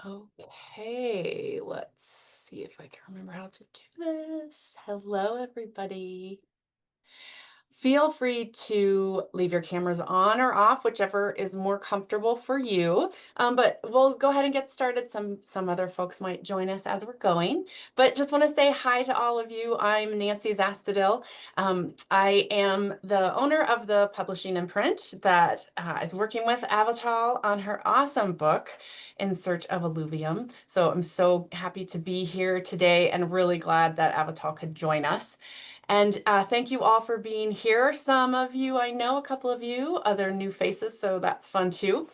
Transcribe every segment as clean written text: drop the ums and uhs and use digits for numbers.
Okay, let's see if I can remember how to do this. Hello, everybody. Feel free to leave your cameras on or off, whichever is more comfortable for you. But we'll go ahead and get started. Some other folks might join us as we're going. But just want to say hi to all of you. I'm Nancy Zastudil. I am the owner of the publishing imprint that is working with Avital on her awesome book, In Search of Alluvium. So I'm so happy to be here today and really glad that Avital could join us. And thank you all for being here. Some of you I know, a couple of you, other new faces, so that's fun too.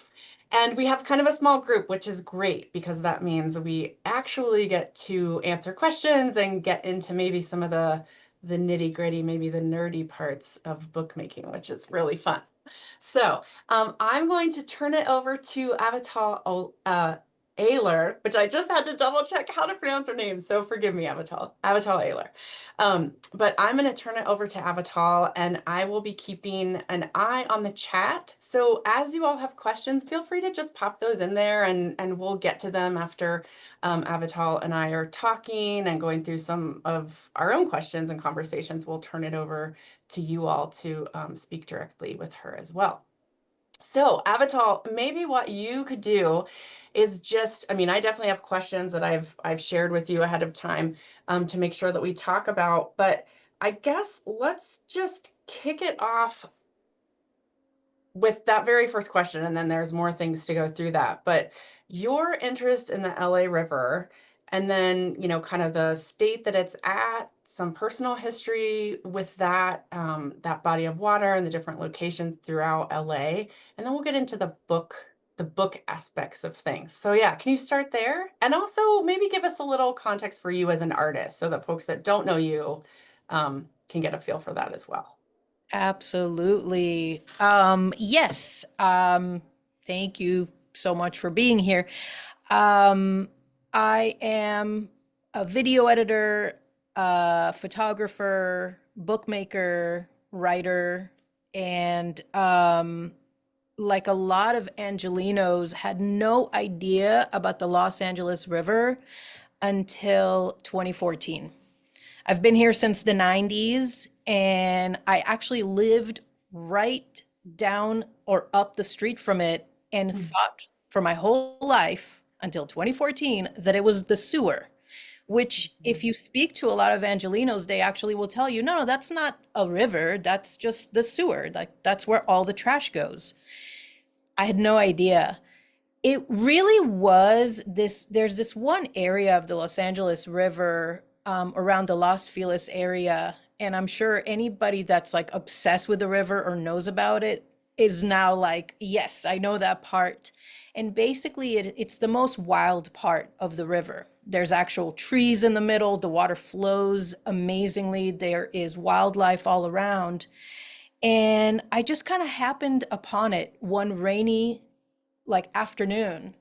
And we have kind of a small group, which is great because that means we actually get to answer questions and get into maybe some of the nitty gritty, maybe the nerdy parts of bookmaking, which is really fun. So I'm going to turn it over to Avital Oehler, which I just had to double check how to pronounce her name. So forgive me, Avital Oehler. But I'm going to turn it over to Avital, and I will be keeping an eye on the chat. So as you all have questions, feel free to just pop those in there, and we'll get to them after Avital and I are talking and going through some of our own questions and conversations. We'll turn it over to you all to speak directly with her as well. So, Avital, maybe what you could do is just, I mean, I definitely have questions that I've shared with you ahead of time to make sure that we talk about, but I guess let's just kick it off with that very first question, and then there's more things to go through that. But your interest in the LA River, and then, kind of the state that it's at, some personal history with that body of water and the different locations throughout LA. And then we'll get into the book aspects of things. So yeah, can you start there? And also maybe give us a little context for you as an artist so that folks that don't know you can get a feel for that as well. Absolutely. Yes. Thank you so much for being here. Um, I am a video editor, photographer, bookmaker, writer, and like a lot of Angelinos, had no idea about the Los Angeles River until 2014. I've been here since the 90s, and I actually lived right down or up the street from it and thought for my whole life until 2014 that it was the sewer, which, if you speak to a lot of Angelinos, they actually will tell you, no, no, that's not a river. That's just the sewer. Like, that's where all the trash goes. I had no idea. It really was this. There's this one area of the Los Angeles River, around the Los Feliz area, and I'm sure anybody that's like obsessed with the river or knows about it is now like, yes, I know that part. And basically, it's the most wild part of the river. There's actual trees in the middle. The water flows amazingly. There is wildlife all around. And I just kind of happened upon it one rainy like afternoon,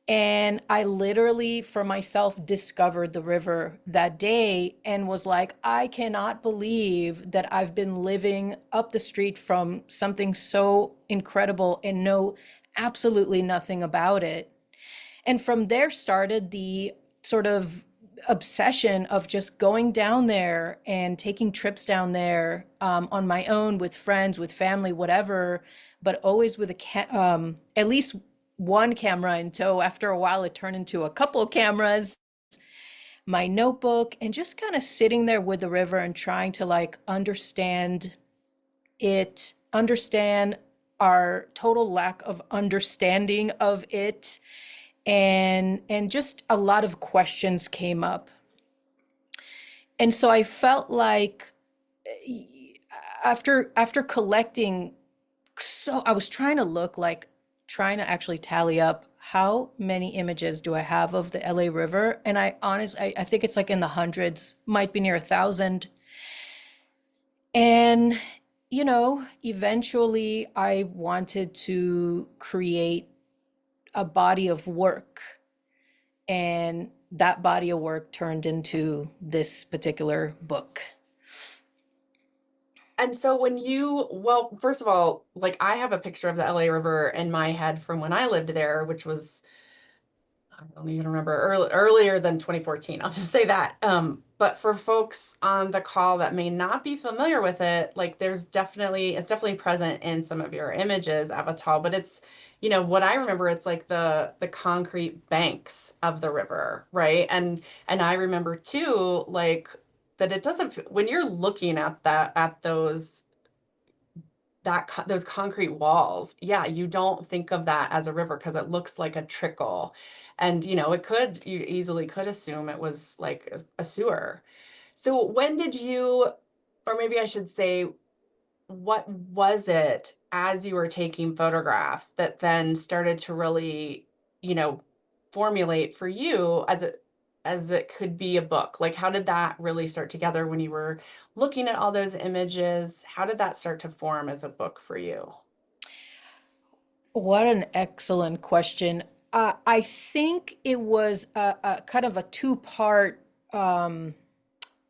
and I literally for myself discovered the river that day and was like, I cannot believe that I've been living up the street from something so incredible and know absolutely nothing about it. And from there started the sort of obsession of just going down there and taking trips down there, on my own, with friends, with family, whatever, but always with at least one camera in tow. After a while, it turned into a couple of cameras, my notebook, and just kind of sitting there with the river and trying to like understand our total lack of understanding of it, and just a lot of questions came up. And so I felt like, after collecting, so I was trying to look like, trying to actually tally up how many images do I have of the LA River, and I think it's like in the hundreds, might be near 1,000. And eventually I wanted to create a body of work, and that body of work turned into this particular book. And so well, first of all, like I have a picture of the LA River in my head from when I lived there, which was I don't even remember earlier than 2014. I'll just say that. But for folks on the call that may not be familiar with it, like it's definitely present in some of your images, Avital, but it's, what I remember, it's like the concrete banks of the river, right? And I remember too, like that it doesn't, when you're looking at those concrete walls, yeah, you don't think of that as a river because it looks like a trickle. And you easily could assume it was like a sewer. So when did you, or maybe I should say, what was it as you were taking photographs that then started to really, you know, formulate for you as it could be a book? Like, how did that really start together when you were looking at all those images? How did that start to form as a book for you? What an excellent question. I think it was a kind of a two-part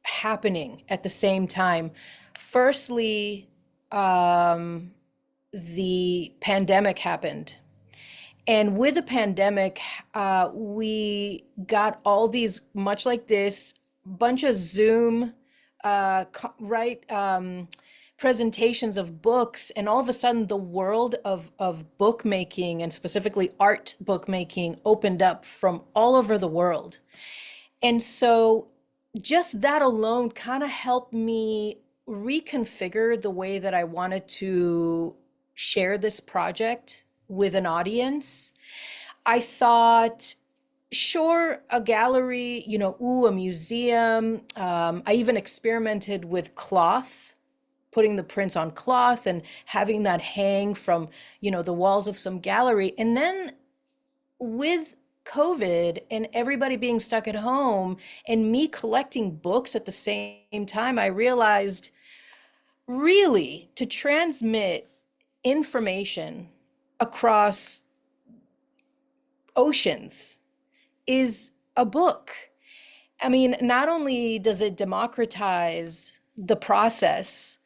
happening at the same time. Firstly, um, the pandemic happened. And with the pandemic, we got all these, much like this, bunch of Zoom, right, presentations of books, and all of a sudden, the world of bookmaking and specifically art bookmaking opened up from all over the world. And so, just that alone kind of helped me reconfigure the way that I wanted to share this project with an audience. I thought, sure, a gallery, a museum. I even experimented with cloth, putting the prints on cloth and having that hang from, the walls of some gallery. And then with COVID and everybody being stuck at home and me collecting books at the same time, I realized really to transmit information across oceans is a book. I mean, not only does it democratize the process,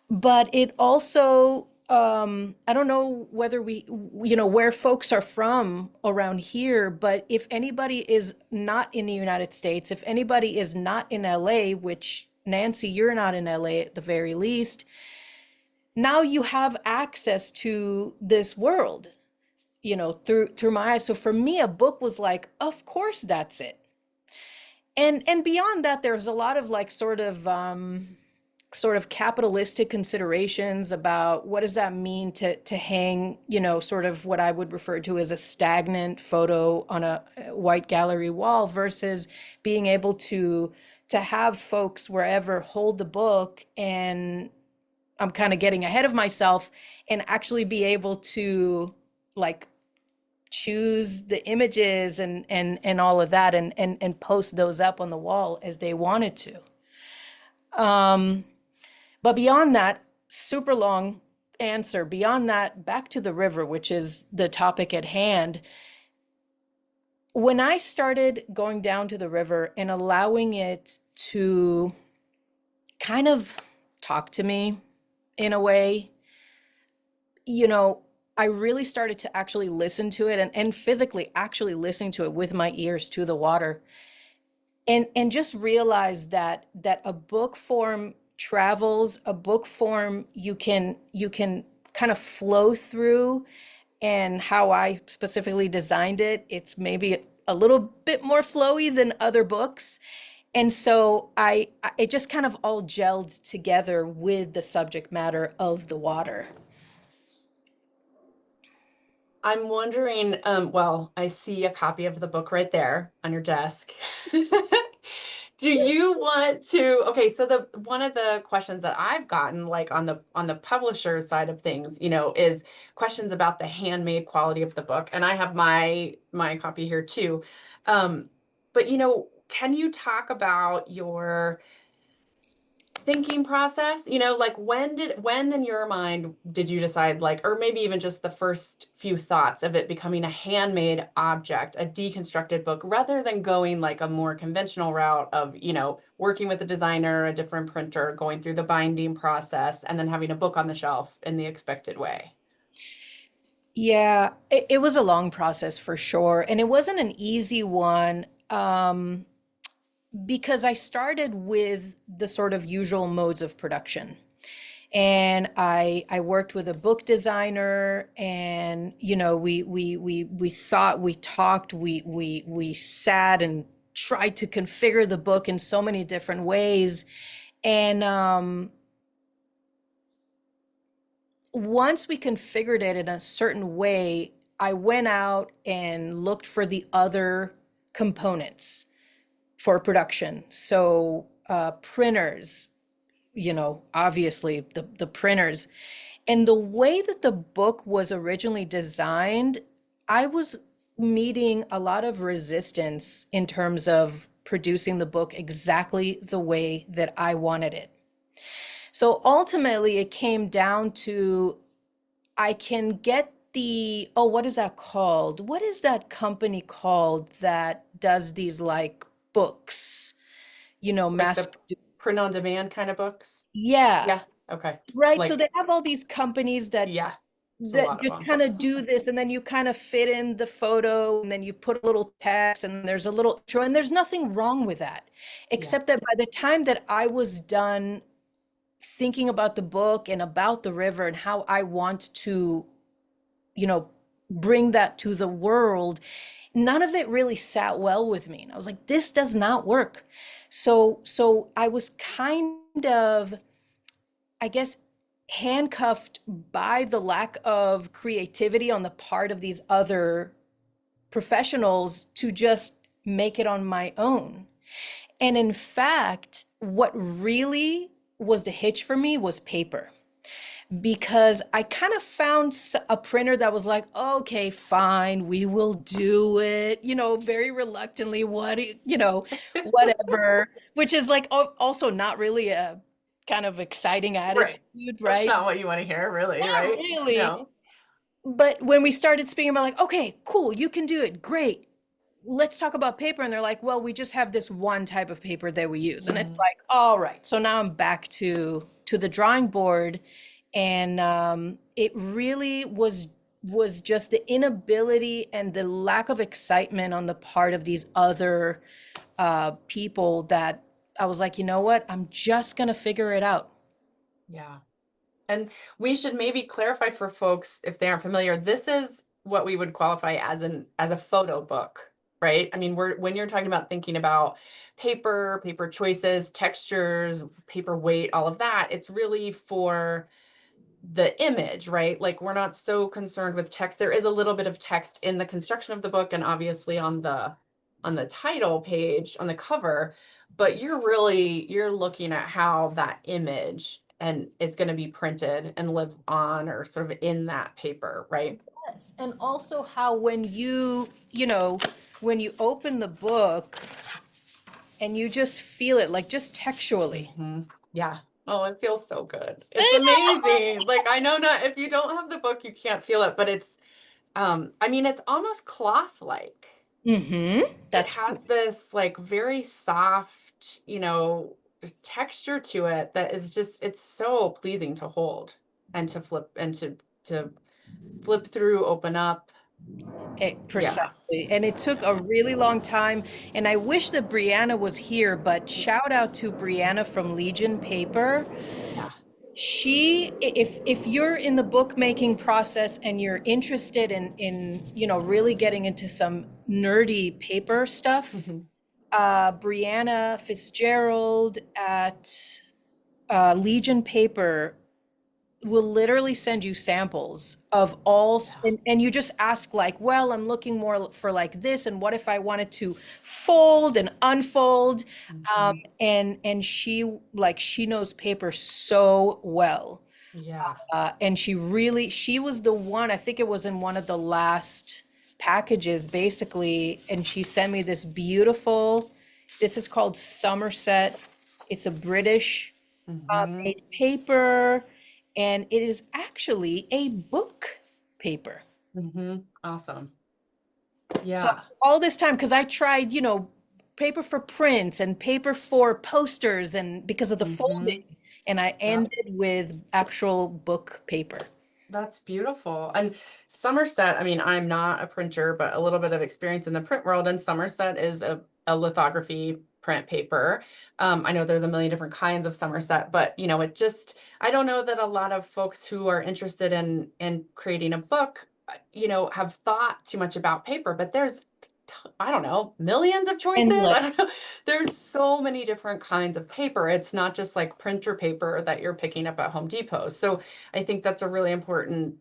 but it also, I don't know whether where folks are from around here, but if anybody is not in the United States, if anybody is not in LA, which Nancy, you're not in LA at the very least, now you have access to this world, through my eyes. So for me, a book was like, of course that's it. And beyond that, there's a lot of like sort of capitalistic considerations about what does that mean to hang, sort of what I would refer to as a stagnant photo on a white gallery wall versus being able to have folks wherever hold the book. And I'm kind of getting ahead of myself, and actually be able to like choose the images and all of that, and post those up on the wall as they wanted to. Um, but beyond that, super long answer. Beyond that, back to the river, which is the topic at hand. When I started going down to the river and allowing it to kind of talk to me in a way, you know, I really started to actually listen to it, and physically actually listening to it with my ears to the water, and just realize that a book form travels, a book form you can kind of flow through. And how I specifically designed it, it's maybe a little bit more flowy than other books. And so it just kind of all gelled together with the subject matter of the water. I'm wondering, well, I see a copy of the book right there on your desk. Do you want to, okay, so the one of the questions that I've gotten like on the publisher side of things, is questions about the handmade quality of the book. And I have my copy here too. But can you talk about your thinking process, like when in your mind did you decide, like, or maybe even just the first few thoughts of it becoming a handmade object, a deconstructed book, rather than going like a more conventional route of, working with a designer, a different printer, going through the binding process, and then having a book on the shelf in the expected way? Yeah, it was a long process for sure. And it wasn't an easy one, because I started with the sort of usual modes of production. And I worked with a book designer, and we thought, we talked, we sat and tried to configure the book in so many different ways. And once we configured it in a certain way, I went out and looked for the other components for production. So printers, obviously the printers. And the way that the book was originally designed, I was meeting a lot of resistance in terms of producing the book exactly the way that I wanted it. So ultimately, it came down to I can get what is that called? What is that company called that does these like books, Like mass the produced? print on demand kind of books? Yeah, Yeah. Okay. right. So Like, they have all these companies that yeah, it's a that lot of just them. kind of do this, and then you kind of fit in the photo, and then you put a little text, and there's a little intro, and there's nothing wrong with that, Yeah. except that by the time that I was done thinking about the book and about the river and how I want to, you know, bring that to the world, none of it really sat well with me. And I was like, this does not work. So I was kind of, I guess, handcuffed by the lack of creativity on the part of these other professionals to just make it on my own. And in fact, what really was the hitch for me was paper, because I kind of found a printer that was like, okay, fine, we will do it, very reluctantly, whatever, which is like also not really a kind of exciting Right. attitude, That's right? not what you want to hear, really, Not right? really. No. But when we started speaking about like, okay, cool, you can do it, great. Let's talk about paper. And they're like, well, we just have this one type of paper that we use. And it's Mhm. like, all right. So now I'm back to the drawing board. And it really was just the inability and the lack of excitement on the part of these other people that I was like, you know what? I'm just gonna figure it out. Yeah. And we should maybe clarify for folks if they aren't familiar, this is what we would qualify as a photo book, right? I mean, when you're talking about thinking about paper choices, textures, paper weight, all of that, it's really for the image, right? Like we're not so concerned with text. There is a little bit of text in the construction of the book and obviously on the title page on the cover, but you're looking at how that image and it's going to be printed and live on or sort of in that paper, right? Yes. And also how when you open the book and you just feel it, like just textually. Yeah. Oh, it feels so good. It's amazing. Like I know not if you don't have the book, you can't feel it, but it's I mean, it's almost cloth-like. Mm-hmm. It That's has this like very soft, texture to it that is just it's so pleasing to hold and to flip and to flip through, open up. it Yeah. precisely. And it took a really long time. And I wish that Brianna was here, but shout out to Brianna from Legion Paper. Yeah. If you're in the bookmaking process and you're interested in really getting into some nerdy paper stuff, Mhm. Brianna Fitzgerald at Legion Paper will literally send you samples of Yeah. and you just ask like, well, I'm looking more for like this, and what if I wanted to fold and unfold, Mhm. and she knows paper so well. Yeah. And she was the one, I think it was in one of the last packages basically, and she sent me this is called Somerset. It's a British Mhm. made paper, and it is actually a book paper. Mhm. Awesome. So Yeah. all this time, because I tried, paper for prints and paper for posters, and because of the folding, Mhm. and I Yeah. ended with actual book paper. That's beautiful. And Somerset, I mean, I'm not a printer, but a little bit of experience in the print world. And Somerset is a lithography print paper. I know there's a million different kinds of Somerset, but it just, I don't know that a lot of folks who are interested in creating a book, have thought too much about paper, but there's I don't know, millions of choices. Endless. I don't know. There's so many different kinds of paper. It's not just like printer paper that you're picking up at Home Depot. So I think that's a really important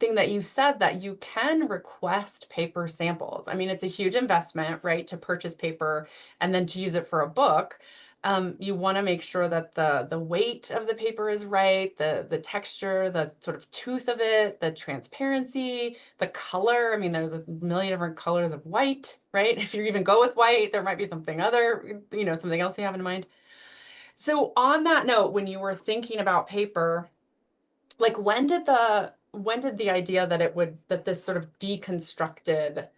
thing that you said, that you can request paper samples. I mean, it's a huge investment, right, to purchase paper and then to use it for a book. You want to make sure that the weight of the paper is right, the texture, the sort of tooth of it, the transparency, the color. I mean, there's a million different colors of white, right? If you even go with white, there might be something other, something else you have in mind. So on that note, when you were thinking about paper, like when did the idea that this sort of deconstructed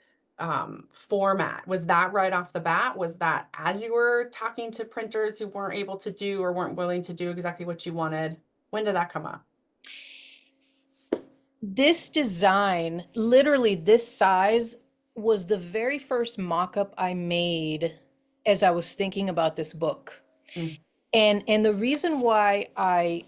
format, was that right off the bat? Was that as you were talking to printers who weren't able to do or weren't willing to do exactly what you wanted? When did that come up? This design, literally this size, was the very first mock-up I made as I was thinking about this book. Mm, And the reason why I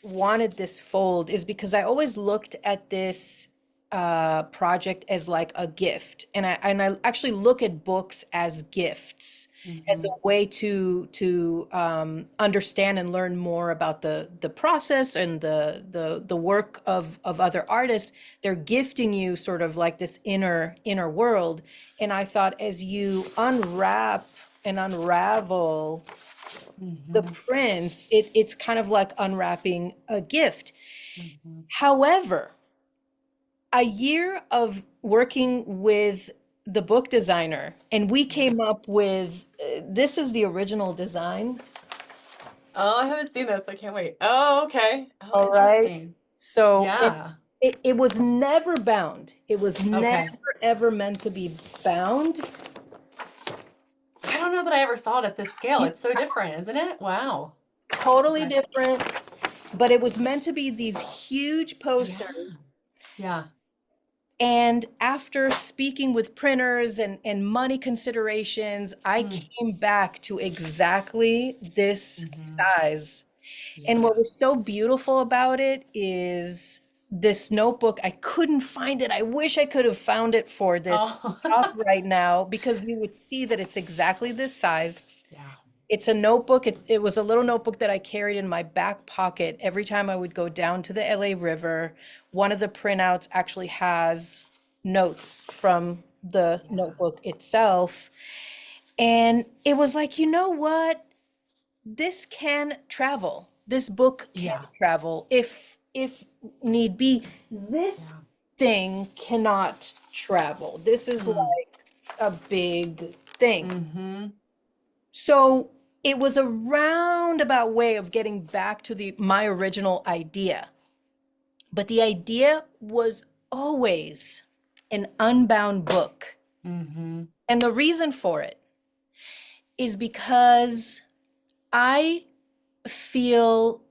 wanted this fold is because I always looked at this project as like a gift, and I actually look at books as gifts, as a mhm, way to understand and learn more about the process and the work of other artists. They're gifting you sort of like this inner world, and I thought as you unwrap and unravel the mhm, prints, it's kind of like unwrapping a gift. mhm. However, a year of working with the book designer, and we Yeah. came up with this is the original design. Oh, I haven't seen this. I can't wait. Oh, okay. Oh, All right. interesting. So Yeah. it was never bound. It was never Okay. ever meant to be bound. I don't know that I ever saw it at this scale. It's so different, isn't it? Wow. Totally Okay. different, but it was meant to be these huge Yeah. posters. Yeah. And after speaking with printers and money considerations, I Mm. came back to exactly this Hmm. size. And Yeah. what was so beautiful about it is this notebook. I couldn't find it. I wish I could have found it for this Oh. talk right now, because you would see that it's exactly this size. Yeah. It's a notebook. It was a little notebook that I carried in my back pocket every time I would go down to the LA River. One of the printouts actually has notes from the Yeah. notebook itself. And it was like, you know what? This can travel. This book can Yeah. travel if need be. This Yeah. thing cannot travel. This is Mm. like a big thing. Mm-hmm. So it was a roundabout way of getting back to the my original idea. But the idea was always an unbound book. Mm-hmm. And the reason for it is because I feel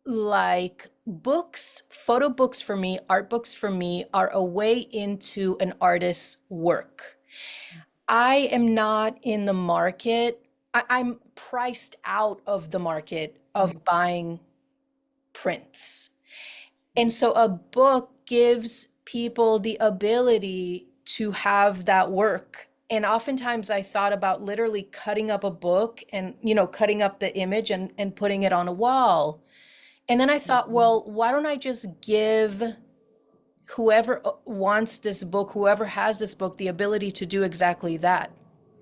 like books, photo books for me, art books for me, are a way into an artist's work. I am not in the market. I'm priced out of the market of Mm. buying prints. And so a book gives people the ability to have that work. And oftentimes I thought about literally cutting up a book and, cutting up the image and putting it on a wall. And then I thought, Mm-hmm. well, why don't I just give whoever wants this book, whoever has this book, the ability to do exactly that?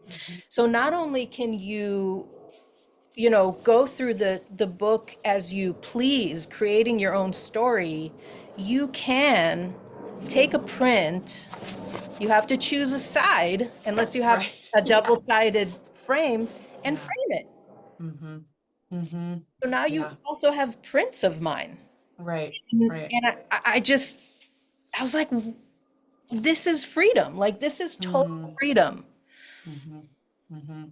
Mm-hmm. So not only can you, go through the book as you please, creating your own story, you can take a print. You have to choose a side, unless you have Right. a Yeah. double-sided frame, and Yeah. frame it. Mm-hmm. Mm-hmm. So now you Yeah. also have prints of mine. Right. Right. And I was like, this is freedom. Like, this is total Mm. freedom. Mm-hmm. Mm-hmm.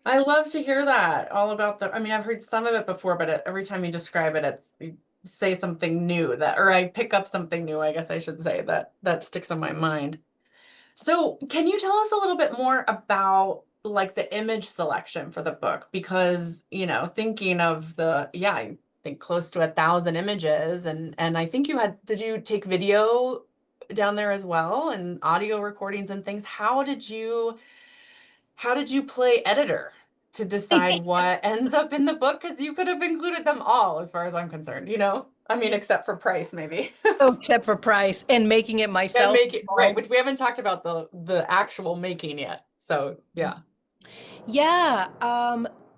I love to hear that all about I mean, I've heard some of it before, but every time you describe it, it's say something new that, or I pick up something new, I guess I should say, that sticks in my mind. So, can you tell us a little bit more about like the image selection for the book? Because, thinking of yeah, I think close to 1,000 images, and I think did you take video down there as well and audio recordings and things? How did you play editor to decide what ends up in the book? Because you could have included them all, as far as I'm concerned, I mean, except for price, maybe. Oh, except for price and making it And myself. make it right, which we haven't talked about the actual making yet. So yeah. Yeah,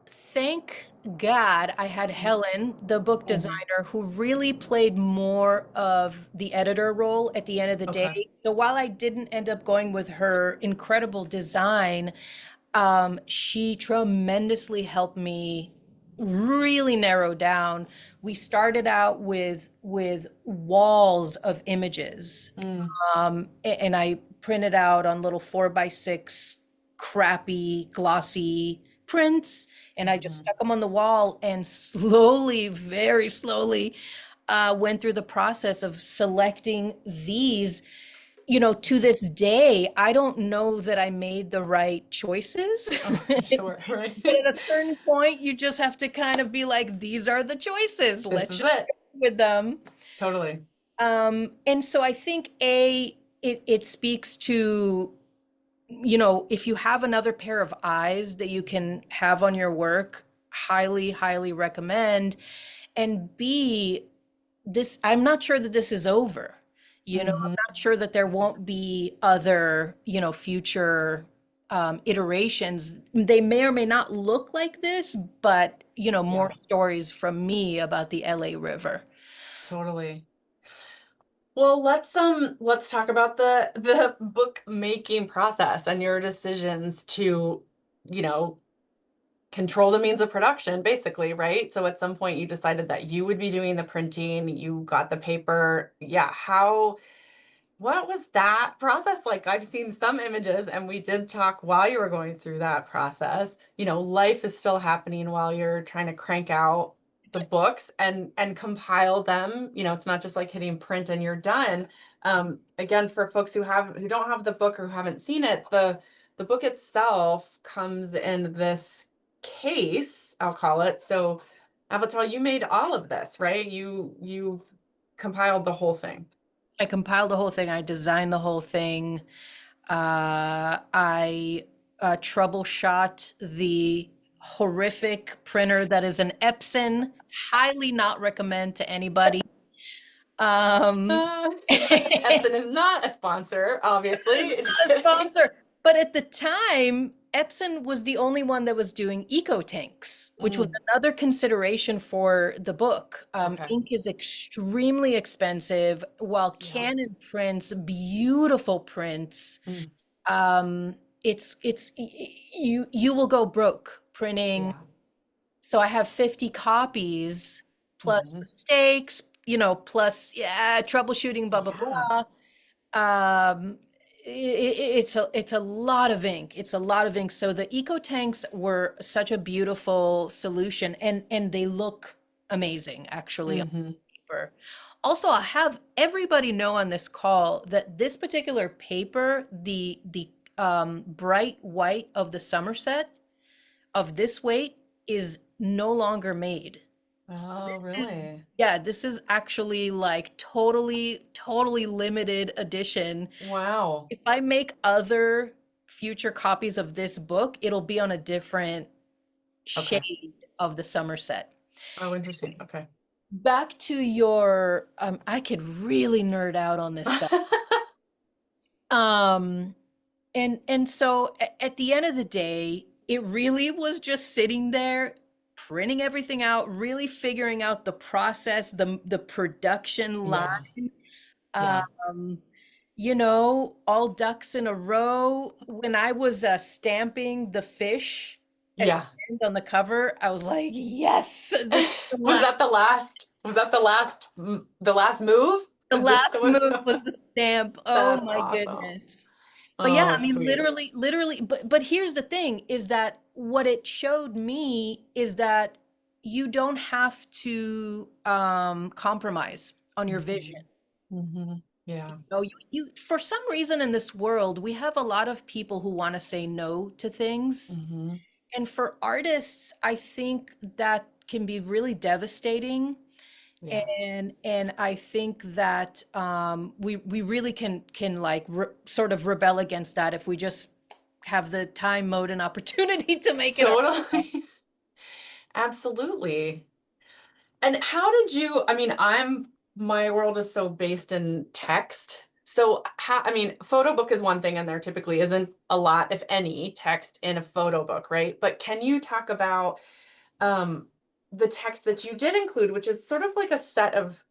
thank God I had Helen, the book Mhm. designer, who really played more of the editor role at the end of the Okay. day. So while I didn't end up going with her incredible design, she tremendously helped me really narrow down. We started out with walls of images, Mm. and I printed out on little 4x6 crappy glossy prints, and I just Mhm. stuck them on the wall and slowly, very slowly, went through the process of selecting these. To this day, I don't know that I made the right choices. Oh, sure, right. But at a certain point, you just have to kind of be like, these are the choices. This Let's is just it. go with them. Totally. And so I think it speaks to, if you have another pair of eyes that you can have on your work, highly, highly recommend. And B, I'm not sure that this is over. Hmm. I'm not sure that there won't be other, future iterations. They may or may not look like this, but, more Yeah, stories from me about the LA River. totally. Well, let's talk about the bookmaking process and your decisions to, you know, control the means of production, basically, right? So at some point you decided that you would be doing the printing, you got the paper. Yeah, what was that process like? I've seen some images, and we did talk while you were going through that process. Life is still happening while you're trying to crank out the books and compile them. It's not just like hitting print and you're done. Again, for folks who don't have the book or who haven't seen it, the book itself comes in this case, I'll call it. So, Avital, you made all of this, right? You compiled the whole thing. I compiled the whole thing. I designed the whole thing. I troubleshot the horrific printer that is an Epson. Highly not recommend to anybody. Um, Epson is not a sponsor, obviously. Just a kidding. sponsor. But at the time, Epson was the only one that was doing eco tanks, which was Mm, another consideration for the book. okay. Ink is extremely expensive, while Yeah. Canon prints beautiful prints. Mm, You will go broke printing. yeah. So I have 50 copies plus Mhm. mistakes, plus yeah, troubleshooting, blah blah Yeah. blah. Um, it's a lot of ink. It's a lot of ink. So the eco tanks were such a beautiful solution, and they look amazing actually on Hmm. paper. Also, I'll have everybody know on this call that this particular paper, the bright white of the Somerset of this weight, is no longer made. So Oh, this is, really? yeah, this is actually like totally, totally limited edition. Wow. If I make other future copies of this book, it'll be on a different Okay. shade of the Somerset. Oh, interesting. Okay. Back to your, I could really nerd out on this stuff. Um, and so at the end of the day, it really was just sitting there, printing everything out, really figuring out the process, the production Yeah. line. Yeah. Um, all ducks in a row. When I was stamping the fish at the Yeah. end on the cover, I was like, yes, this is the Was last. that the last? Was that the last move? The Was this last was move was the stamp. Oh That's my awesome. goodness. But yeah, Oh, I mean, sweet. literally, but here's the thing is that what it showed me is that you don't have to compromise on your vision. Mhm. Mhm. Yeah. No, you for some reason in this world, we have a lot of people who want to say no to things. Mhm. And for artists, I think that can be really devastating. Yeah. And I think that we really can like sort of rebel against that if we just have the time, mode, and opportunity to make it our. Totally. Absolutely. And how did you I mean, my world is so based in text. So how I mean, photo book is one thing and there typically isn't a lot, if any, text in a photo book, right? But can you talk about um the text that you did include, which is sort of like a set of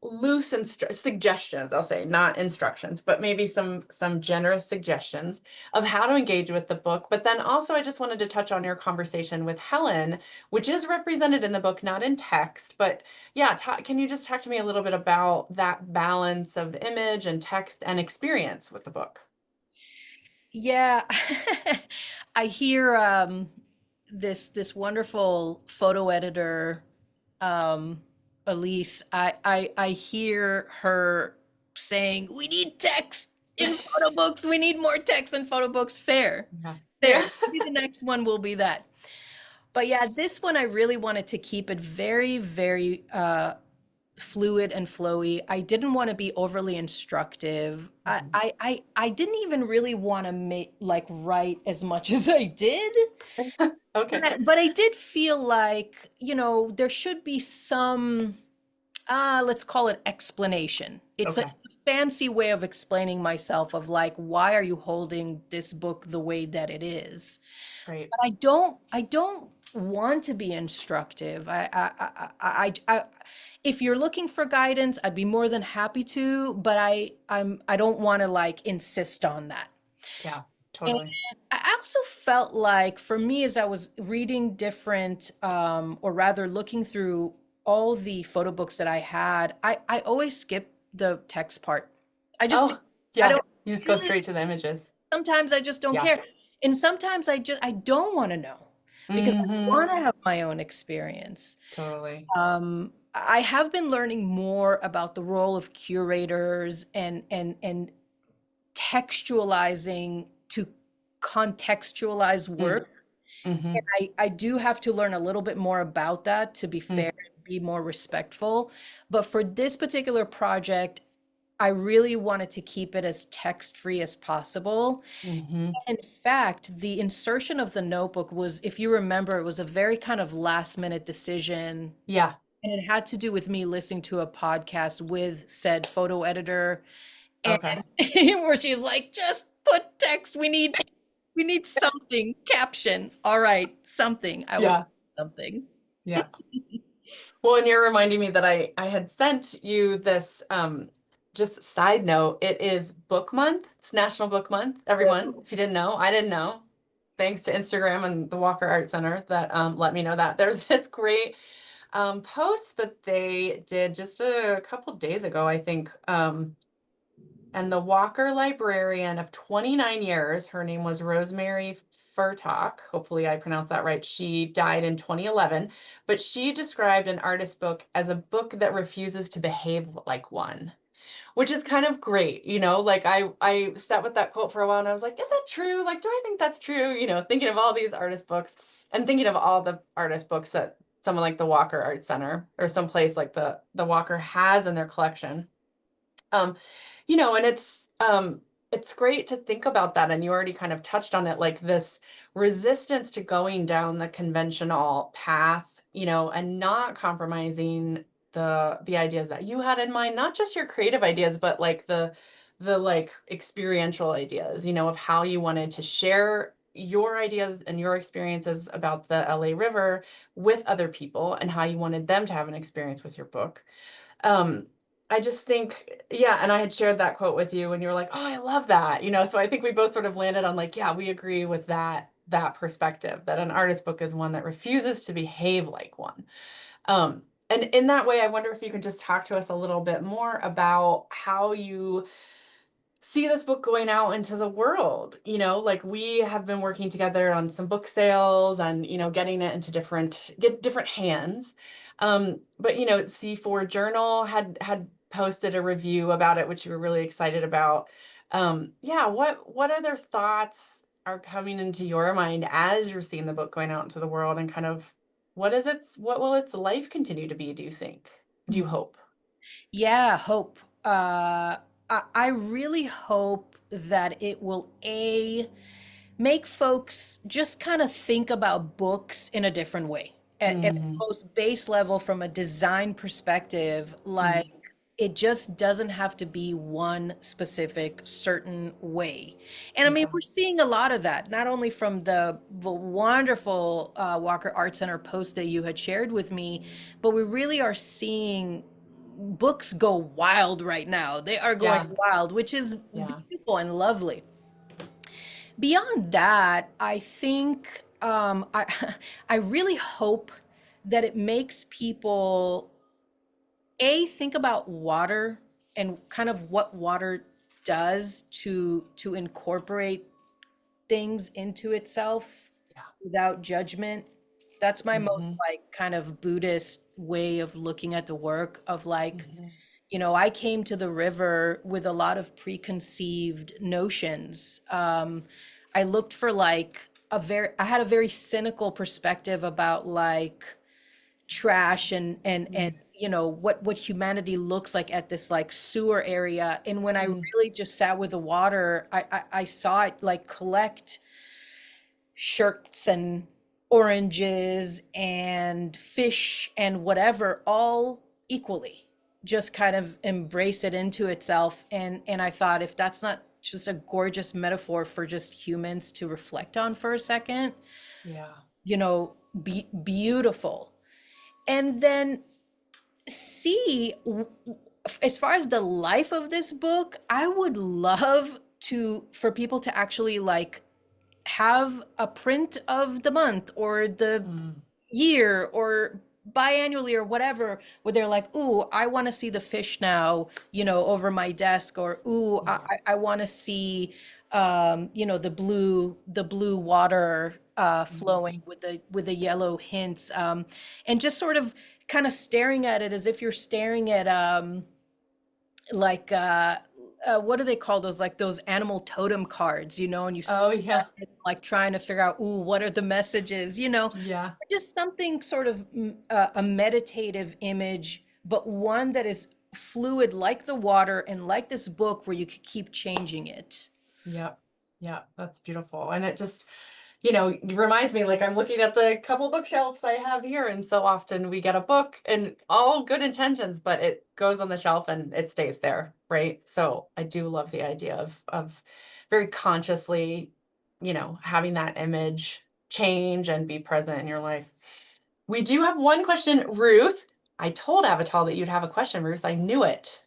loose suggestions, I'll say, not instructions, but maybe some generous suggestions of how to engage with the book. But then also I just wanted to touch on your conversation with Helen, which is represented in the book, not in text. But yeah, can you just talk to me a little bit about that balance of image and text and experience with the book? Yeah, I hear this wonderful photo editor, um, Elise. I hear her saying, "We need text in photo books. We need more text in photo books." Fair, Yeah. fair. Yeah. Maybe the next one will be that. But yeah, this one I really wanted to keep it very, very fluid and flowy. I didn't want to be overly instructive. Mhm. I didn't even really want to make like write as much as I did. Okay. But I did feel like, there should be some let's call it explanation. Okay. It's a fancy way of explaining myself of like, why are you holding this book the way that it is? Great. But I don't want to be instructive. If you're looking for guidance, I'd be more than happy to, but I don't want to like insist on that. Yeah, And totally. I also felt like for me, as I was reading different, or rather looking through all the photo books that I had, I always skip the text part. I just do. Oh, I yeah. don't. You just go straight to the images. Sometimes I just don't Yeah. care. And sometimes I don't want to know because I Hmm. want to have my own experience. Totally. I have been learning more about the role of curators and textualizing to contextualize Mm. work. Hmm. And I do have to learn a little bit more about that to be fair Mm. and be more respectful. But for this particular project, I really wanted to keep it as text free as possible. Mhm. In fact, the insertion of the notebook was, if you remember, it was a very kind of last minute decision. Yeah. And it had to do with me listening to a podcast with said photo editor. And Okay. where she's like, just put text. We need something, caption. All right, something. I will put Yeah. something. Yeah. Well, and you're reminding me that I had sent you this just side note. It is book month. It's National Book Month, everyone. If you didn't know, I didn't know. Thanks to Instagram and the Walker Art Center that let me know that. There's this great post that they did just a couple days ago, I think. And the Walker librarian of 29 years, her name was Rosemary Furtok. Hopefully, I pronounced that right. She died in 2011, but she described an artist book as a book that refuses to behave like one, which is kind of great. Like I sat with that quote for a while and I was like, is that true? Like, do I think that's true? Thinking of all these artist books and thinking of all the artist books that someone like the Walker Art Center or someplace like the Walker has in their collection. Um, and it's great to think about that. And you already kind of touched on it, like this resistance to going down the conventional path, and not compromising the ideas that you had in mind, not just your creative ideas, but like the like experiential ideas, of how you wanted to share your ideas and your experiences about the LA River with other people and how you wanted them to have an experience with your book. um I just think, yeah, and I had shared that quote with you and you were like, oh, I love that, so I think we both sort of landed on like, yeah, we agree with that perspective, that an artist book is one that refuses to behave like one. And in that way, I wonder if you can just talk to us a little bit more about how you see this book going out into the world. Like we have been working together on some book sales and, getting it into get different hands. But C4 Journal had posted a review about it, which we were really excited about. Yeah, what other thoughts are coming into your mind as you're seeing the book going out into the world, and kind of what will its life continue to be, do you think? Do you hope? Yeah, hope. I really hope that it will make folks just kind of think about books in a different way. At its Mm, most base level, from a design perspective, like mm, it just doesn't have to be one specific certain way. And I mean, yeah. we're seeing a lot of that, not only from the wonderful Walker Art Center post that you had shared with me, but we really are seeing books go wild right now. They are going Yeah. wild, which is Yeah. beautiful and lovely. Beyond that, I think I really hope that it makes people think about water and kind of what water does to incorporate things into itself Yeah. without judgment. That's my most Mhm. like kind of Buddhist way of looking at the work of like, Mhm. I came to the river with a lot of preconceived notions. I looked for like I had a very cynical perspective about like trash and Mm. what humanity looks like at this like sewer area. And when I Mm. really just sat with the water, I saw it like collect shirts and oranges and fish and whatever all equally, just kind of embrace it into itself. And I thought, if that's not just a gorgeous metaphor for just humans to reflect on for a second, Yeah. you know beautiful. And then see, as far as the life of this book, I would love to for people to actually like have a print of the month or the Mm. year or biannually or whatever, where they're like, ooh, I want to see the fish now, over my desk, or ooh, Yeah. I want to see the blue water flowing Mhm. with the yellow hints, and just sort of kind of staring at it as if you're staring at like what do they call those, like those animal totem cards, and you Oh, stare yeah. at it, like trying to figure out, ooh, what are the messages, Yeah. just something sort of a meditative image, but one that is fluid like the water and like this book where you could keep changing it. Yeah. Yeah. That's beautiful. And it just, it reminds me, like I'm looking at the couple bookshelves I have here, and so often we get a book and all good intentions, but it goes on the shelf and it stays there, right? So I do love the idea of very consciously, having that image change and be present in your life. We do have one question, Ruth. I told Avital that you'd have a question, Ruth. I knew it.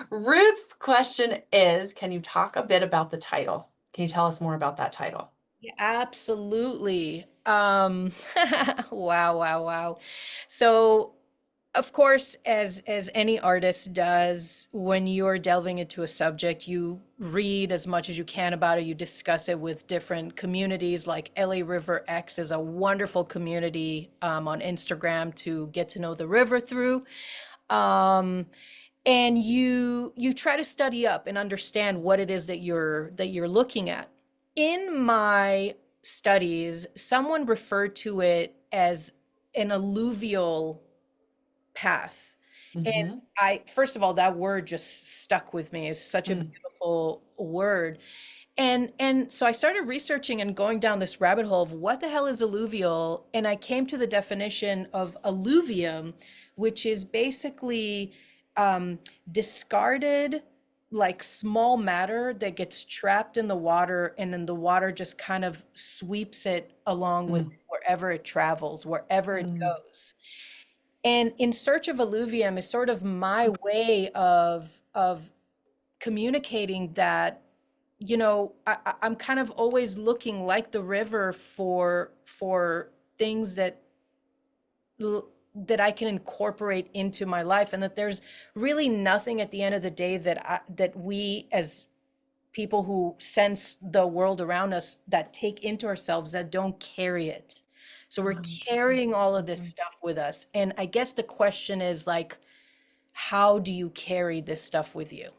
Ruth's question is, can you talk a bit about the title? Can you tell us more about that title? Yeah, absolutely. Wow, wow, wow. So, of course, as any artist does, when you're delving into a subject, you read as much as you can about it. You discuss it with different communities. Like LA River X is a wonderful community on Instagram to get to know the river through. Um, and you try to study up and understand what it is that you're looking at. In my studies, someone referred to it as an alluvial path. And Mm-hmm. I, first of all, that word just stuck with me. It's such a Mm, beautiful word. And so I started researching and going down this rabbit hole of what the hell is alluvial, and I came to the definition of alluvium, which is basically um, discarded, like small matter that gets trapped in the water, and then the water just kind of sweeps it along with mm, wherever it travels, wherever it mm, goes. And In Search of Alluvium is sort of my way of communicating that, I'm kind of always looking like the river for things that I can incorporate into my life, and that there's really nothing at the end of the day that we as people who sense the world around us that take into ourselves that don't carry it. So we're Oh, interesting. carrying all of this Mhm. stuff with us. And I guess the question is like, how do you carry this stuff with you?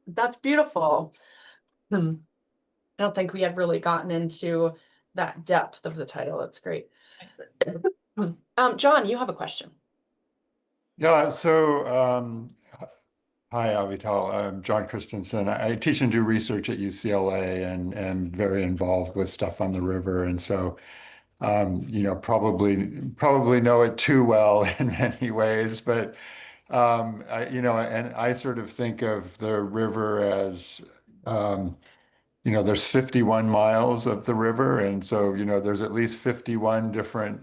That's beautiful. Hmm. I don't think we had really gotten into that depth of the title. That's great. John, you have a question. Yeah, hi, Avital. I'm John Christensen. I teach and do research at UCLA and am very involved with stuff on the river. And so, probably know it too well in many ways. But, and I sort of think of the river as, there's 51 miles of the river. And so, there's at least 51 different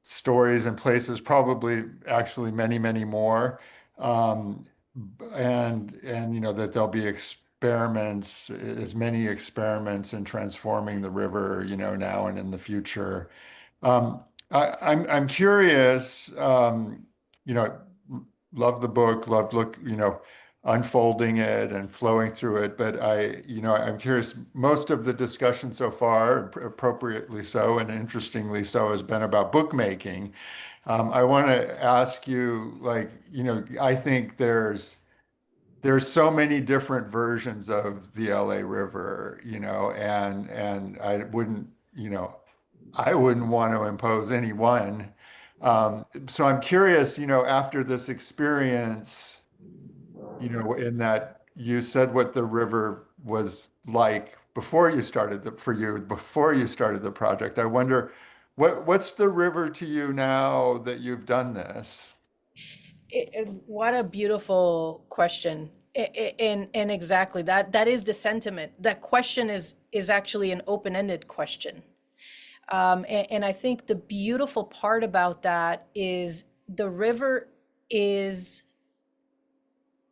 stories and places, probably actually many, many more. Um, and that there'll be experiments, as many experiments in transforming the river, now and in the future. Um, I'm curious, you know, love the book, love unfolding it and flowing through it. But I'm curious, most of the discussion so far, appropriately so and interestingly so, has been about bookmaking. I want to ask you, I think there's so many different versions of the LA River, and I wouldn't want to impose any one. So I'm curious, after this experience, in that you said what the river was like before you started the project. I wonder what's the river to you now that you've done this? What a beautiful question. And exactly that is the sentiment. That question is actually an open-ended question. And I think the beautiful part about that is the river is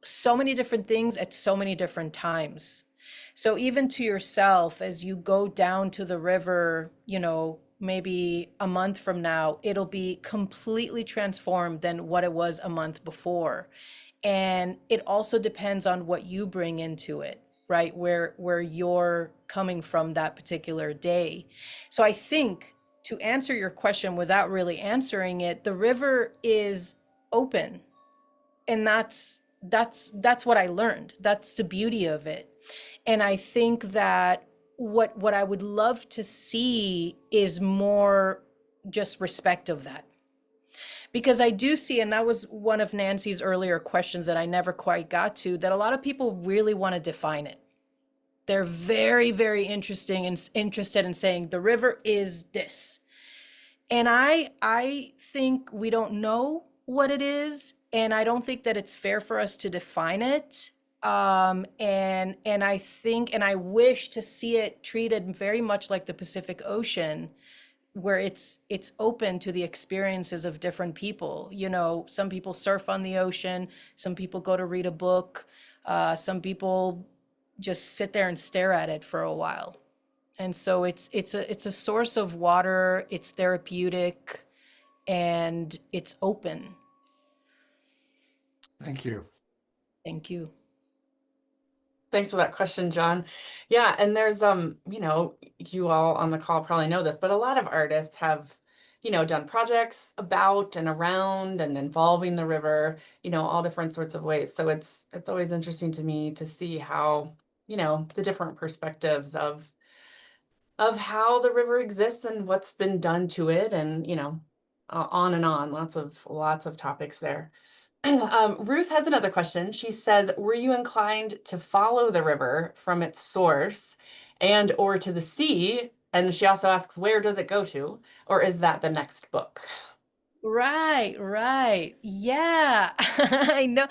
so many different things at so many different times. So even to yourself, as you go down to the river, maybe a month from now, it'll be completely transformed than what it was a month before. And it also depends on what you bring into it, right? Where you're coming from that particular day. So I think to answer your question without really answering it, the river is open, and that's what I learned. That's the beauty of it. And I think that what I would love to see is more just respect of that. Because I do see, and that was one of Nancy's earlier questions that I never quite got to, that a lot of people really want to define it. They're very, very interested in saying the river is this. And I think we don't know what it is, and I don't think that it's fair for us to define it. And I think, and I wish to see it treated very much like the Pacific Ocean, where it's open to the experiences of different people. Some people surf on the ocean, some people go to read a book, some people just sit there and stare at it for a while. And so it's a source of water, it's therapeutic, and it's open. Thank you. Thank you. Thanks for that question, John. Yeah, and there's you all on the call probably know this, but a lot of artists have, done projects about and around and involving the river, all different sorts of ways. So it's always interesting to me to see how, the different perspectives of how the river exists and what's been done to it, and on and on. Lots of topics there. Ruth has another question. She says, were you inclined to follow the river from its source and or to the sea? And she also asks, where does it go to? Or is that the next book? Right, right. Yeah. I know.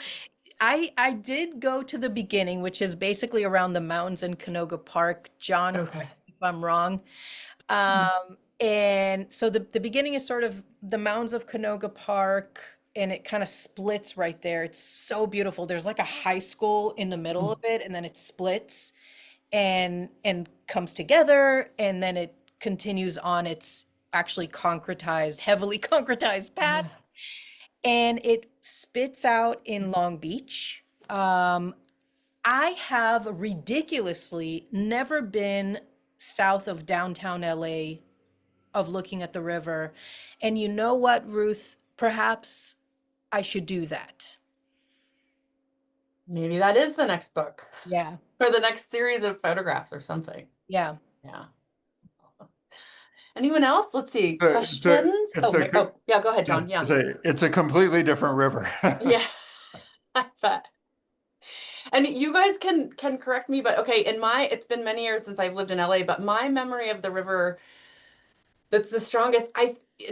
I did go to the beginning, which is basically around the mountains in Canoga Park. John, correct Okay. me if I'm wrong. Mhm. And so the beginning is sort of the mountains of Canoga Park, and it kind of splits right there. It's so beautiful. There's like a high school in the middle of it, and then it splits and comes together, and then it continues on its actually concretized, heavily concretized Yeah. path, and it spits out in Long Beach. I have ridiculously never been south of downtown LA of looking at the river. And you know what, Ruth? Perhaps I should do that. Maybe that is the next book Yeah. or the next series of photographs or something. Yeah. Yeah. Anyone else? Let's see. It's a, Questions? it's Oh, a, oh, yeah, go ahead, John. Yeah. it's a completely different river. Yeah. I bet. And you guys can correct me, but okay, it's been many years since I've lived in LA, but my memory of the river that's the strongest,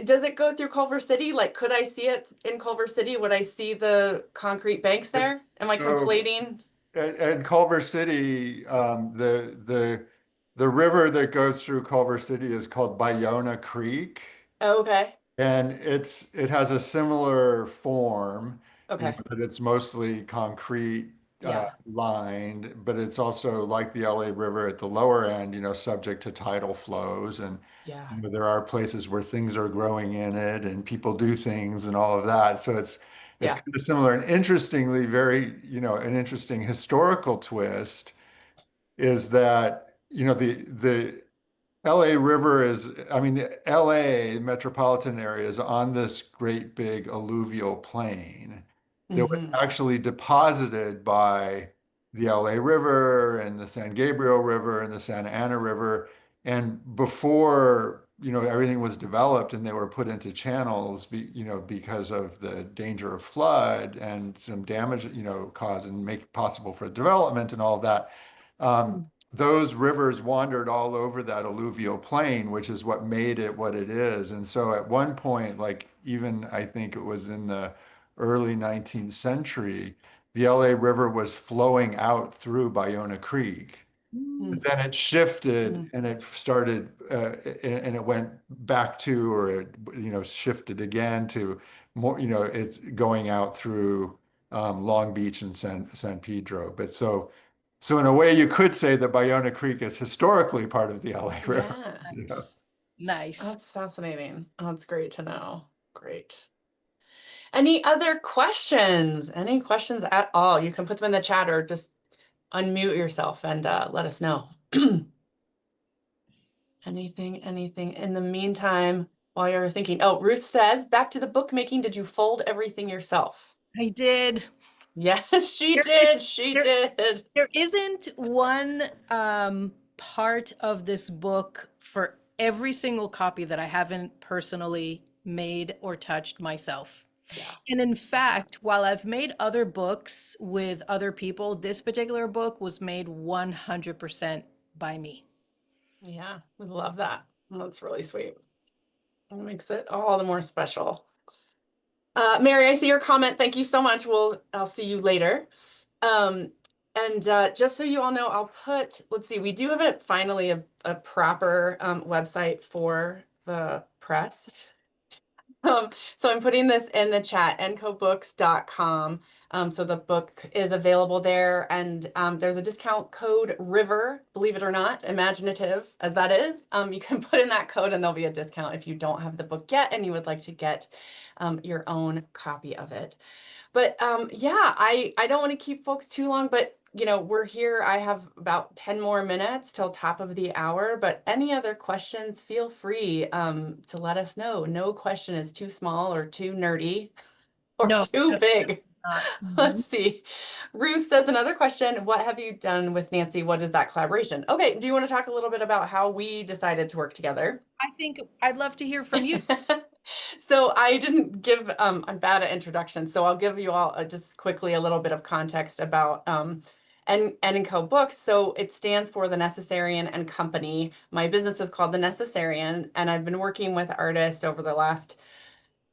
does it go through Culver City? Like, could I see it in Culver City? Would I see the concrete banks there? It's Am I so conflating? at Culver City, the river that goes through Culver City is called Bayona Creek. Oh, okay. And it has a similar form, Okay. but it's mostly concrete Yeah. lined, but it's also like the LA River at the lower end, subject to tidal flows. And Yeah. there are places where things are growing in it and people do things and all of that. So it's Yeah. kind of similar. And interestingly, an interesting historical twist is that, the LA River I mean, the LA metropolitan area is on this great big alluvial plain that was Hmm. actually deposited by the LA River and the San Gabriel River and the Santa Ana River. And before, everything was developed and they were put into channels, because of the danger of flood and some damage, caused and make possible for development and all of that. Those rivers wandered all over that alluvial plain, which is what made it what it is. And so at one point, like even I think it was in the early 19th century, the LA River was flowing out through Bayona Creek. But then it shifted Mm-hmm. and it started and it went back to, or it, shifted again to more, it's going out through Long Beach and San Pedro. But so in a way, you could say that Bayona Creek is historically part of the LA River. Yeah. Nice. Nice. That's fascinating. Oh, that's great to know. Great. Any other questions? Any questions at all? You can put them in the chat or just unmute yourself and let us know. Anything. In the meantime, while you're thinking, oh, Ruth says, back to the bookmaking, did you fold everything yourself? I did. Yes, she There, did. She there, did. there isn't one part of this book for every single copy that I haven't personally made or touched myself. Yeah. And in fact, while I've made other books with other people, this particular book was made 100% by me. Yeah, we love that. That's really sweet. It makes it all the more special. Mary, I see your comment. Thank you so much. I'll see you later. And just so you all know, let's see, we do have finally a proper website for the press. So I'm putting this in the chat, encobooks.com. So the book is available there, and there's a discount code RIVER, believe it or not, imaginative as that is. You can put in that code and there'll be a discount if you don't have the book yet and you would like to get your own copy of it. But yeah, I don't want to keep folks too long, but we're here. I have about 10 more minutes till top of the hour, but any other questions, feel free to let us know. No question is too small or too nerdy or No, too big. not. Let's see. Ruth says another question. What have you done with Nancy? What is that collaboration? Okay, do you want to talk a little bit about how we decided to work together? I think I'd love to hear from you. So I didn't give, I'm bad at introductions, so I'll give you all just quickly a little bit of context about and Co Books. So it stands for The Necessarian and Company. My business is called The Necessarian, and I've been working with artists over the last,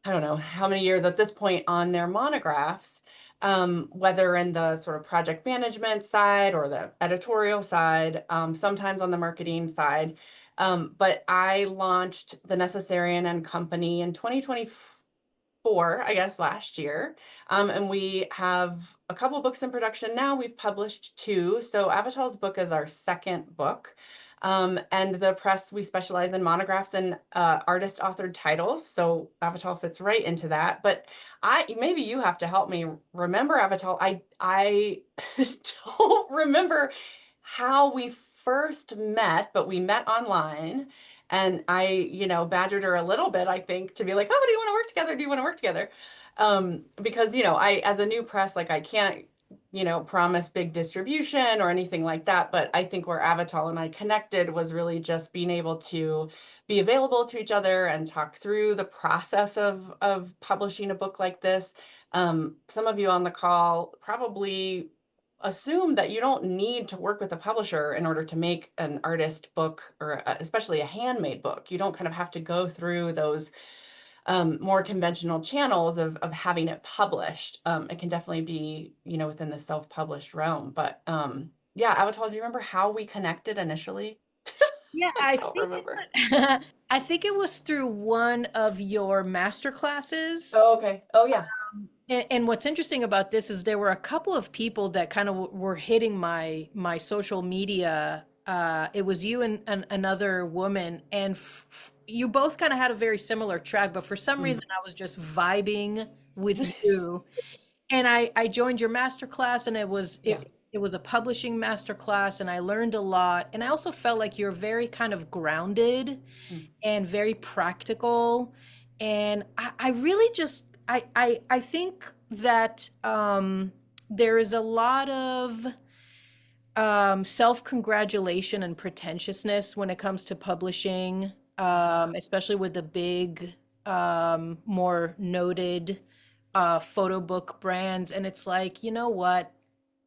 I don't know how many years at this point on their monographs, whether in the sort of project management side or the editorial side, sometimes on the marketing side. But I launched the Necessarian and Company in 2024, I guess last year. And we have a couple books in production now. We've published 2. So Avital's book is our second book. And the press, we specialize in monographs and artist authored titles. So Avital fits right into that. But maybe you have to help me remember Avital. I don't remember how we first met, but we met online. And I, badgered her a little bit, I think, to be like, oh, do you want to work together? Do you want to work together? Because, as a new press, like I can't, promise big distribution or anything like that. But I think where Avital and I connected was really just being able to be available to each other and talk through the process of publishing a book like this. Some of you on the call probably assume that you don't need to work with a publisher in order to make an artist book or especially a handmade book. You don't kind of have to go through those more conventional channels of having it published. It can definitely be, within the self-published realm. But yeah, Avital, do you remember how we connected initially? Yeah, I don't remember. I think it was through one of your master classes. Oh, okay. Oh, yeah. And what's interesting about this is there were a couple of people that kind of were hitting my social media. It was you and another woman, and you both kind of had a very similar track, but for some Mm. reason I was just vibing with you. And I joined your master class, and Yeah. it was a publishing master class, and I learned a lot. And I also felt like you're very kind of grounded Mm. and very practical. And I really just I think that there is a lot of self-congratulation and pretentiousness when it comes to publishing, especially with the big, more noted photo book brands. And it's like, you know what?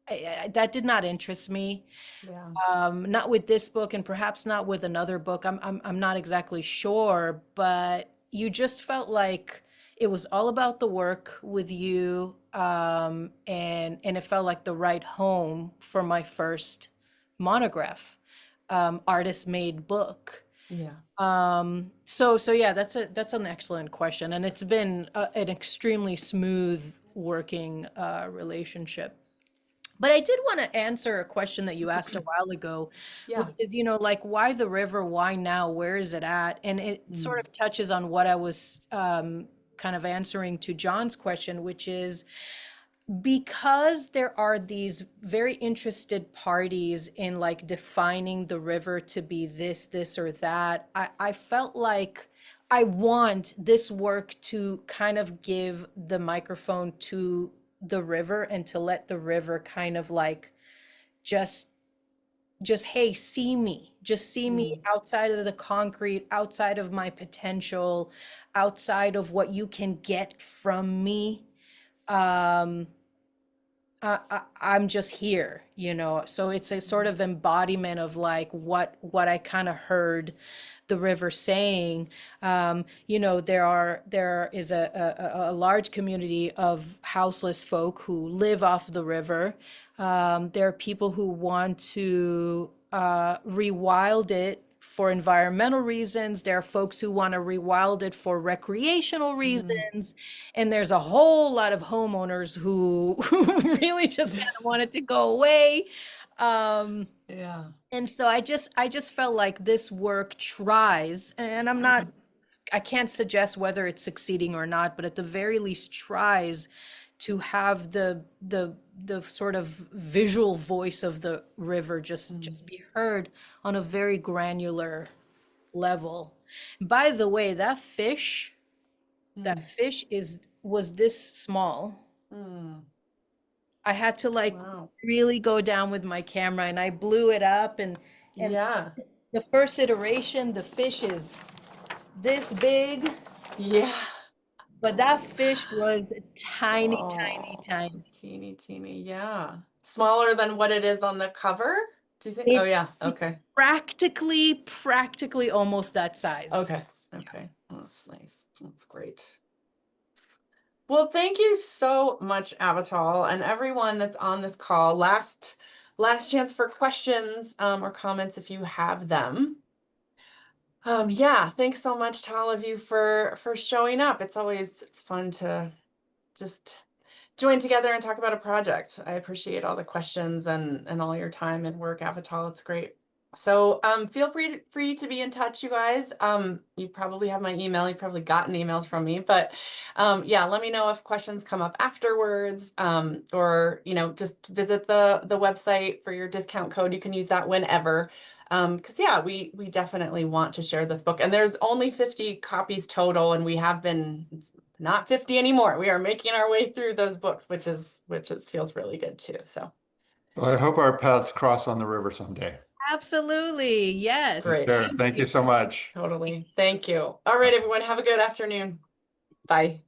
That did not interest me. Yeah. Not with this book, and perhaps not with another book. I'm not exactly sure, but you just felt like it was all about the work with you, and it felt like the right home for my first monograph, artist made book. Yeah. So yeah, that's an excellent question, and it's been an extremely smooth working relationship. But I did want to answer a question that you asked a while ago, which Yeah. is, like, why the river? Why now? Where is it at? And it sort Mm. of touches on what I was kind of answering to John's question, which is because there are these very interested parties in like defining the river to be this, or that, I felt like I want this work to kind of give the microphone to the river and to let the river kind of like just hey, see me, just see me Mm. outside of the concrete, outside of my potential, outside of what you can get from me. um I'm just here, so it's a sort of embodiment of like what I kind of heard the river saying. There is a large community of houseless folk who live off the river. There are people who want to rewild it for environmental reasons. There are folks who want to rewild it for recreational Mm. reasons. And there's a whole lot of homeowners who really just kind of want it to go away. Um, Yeah. and so I just felt like this work tries, and I can't suggest whether it's succeeding or not, but at the very least tries to have the sort of visual voice of the river just Mm. be heard on a very granular level. By the way, that Mm. fish was this small. Mm. I had to like Wow. really go down with my camera, and I blew it up, and Yeah. the first iteration, the fish is this big, Yeah. but that fish was tiny, tiny, Oh, tiny. teeny, teeny. Yeah. Smaller than what it is on the cover? Do you think? Oh, It's yeah. Okay. practically almost that size. Okay. Okay. Oh, that's nice. That's great. Well, thank you so much, Avital, and everyone that's on this call. Last chance for questions or comments if you have them. Yeah, thanks so much to all of you for showing up. It's always fun to just join together and talk about a project. I appreciate all the questions and all your time and work, Avital. It's great. So feel free to be in touch, you guys. You probably have my email. You've probably gotten emails from me, but yeah, let me know if questions come up afterwards, or just visit the website for your discount code. You can use that whenever. Because yeah, we definitely want to share this book, and there's only 50 copies total, and we have been not 50 anymore. We are making our way through those books, which feels really good too. So Well, I hope our paths cross on the river someday. Absolutely. it's Yes. great. Sure. Thank you so much. Totally. Thank you. All right, everyone. Have a good afternoon. Bye.